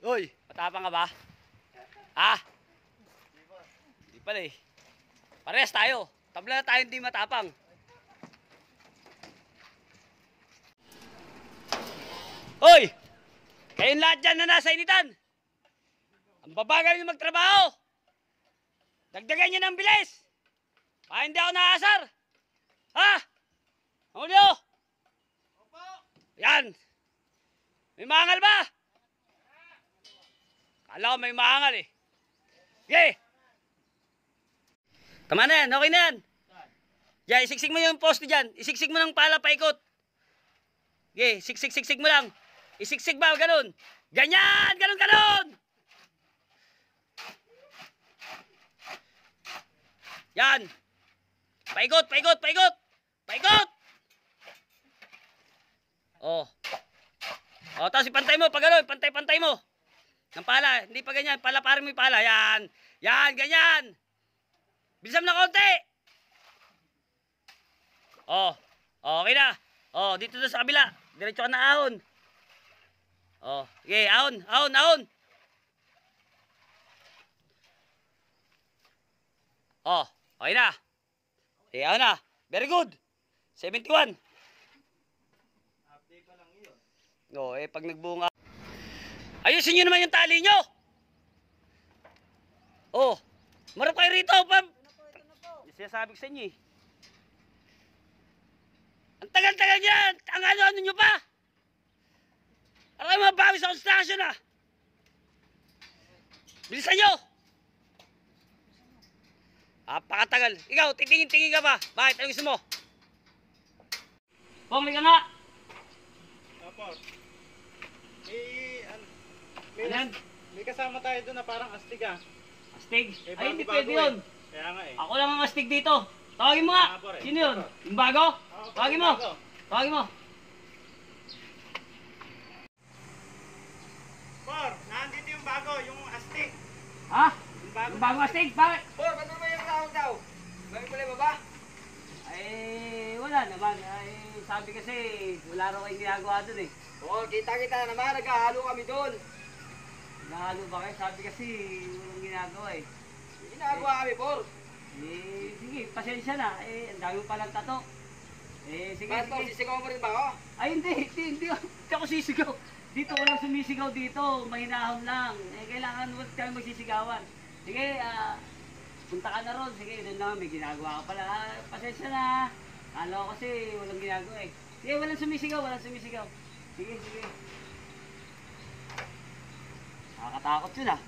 Uy, matapang ka ba? Ah? Hindi pala eh. Parehas tayo. Tabla na tayo hindi matapang. Uy! Kayong lahat dyan na nasa initan. Ang babagal nyo magtrabaho. Dagdagan nyo ng bilis. Para hindi ako naasar. Ha? Ang nyo? Opo. Yan. May maangal ba? Kala ko may maangal eh. Okay. Tama na yan. Okay na yan. Yan, isiksik mo yung poste dyan. Isiksik mo ng pala paikot. Okay, siksik mo lang. Isiksik ba? Ganun. Ganyan! Ganun! Yan. Paikot! Oh. Oh, tapos ipantay mo. Pag gano'n, pantay mo. Ng pala. Hindi pa ganyan. Parin mo yung pala. Yan. Yan, ganyan. Bilisan mo na konti. Oh. Okay na. Oh, dito sa kabila. Diretso ka na ahon. Oh, okay, ahon. Oh, okay na. Okay, ahon na. Very good. 71. Update pa lang yun. Oh, pag nagbunga. Ayusin nyo naman yung tali nyo. Oh, marap kayo rito, Pab. Ito na po. Sinasabi ko sa inyo eh. Ang tagal-tagal yan! Ang ano nyo pa! Ano kayo mabawi sa construction ah! Bilisan nyo! Apakatagal. Ikaw, titingin-tingin ka ba? Bakit? Ano gusto mo? Pong, liga nga! Opo. May kasama tayo doon na parang astig ah. Astig? Eh, Ay, hindi bago pwede yun. Kaya nga eh. Ako lang ang astig dito. Tawagin mo nga. Sino yun? Yung bago? Tawagin mo. Por, nandito yung bago, yung astig. Ha? Yung bagong astig? Bakit? Por, ba't mo yung tawag daw? May problema ba? Ay, wala naman. Ay, sabi kasi, wala raw kayong ginagawa dun eh. Oo, kita-kita na naman, naghahalo kami doon. Nahalo ba kayo? Sabi kasi, walang ginagawa eh. Ginagawa kami, Por. Eh, sige, pasensya na. Eh, ang dami mo palang tato. Eh, sige, Bakit po, sige. sisigaw mo rin ba ako? Ay, hindi ako sisigaw. Dito, walang sumisigaw dito. Mahinahon lang. Eh, kailangan huwag kami magsisigawan. Sige, punta ka na ron. Sige, doon naman, may ginagawa ka pala. Pasensya na. Kala ko kasi walang ginagawa eh. Sige, walang sumisigaw. Sige. Nakakatakot yun ah.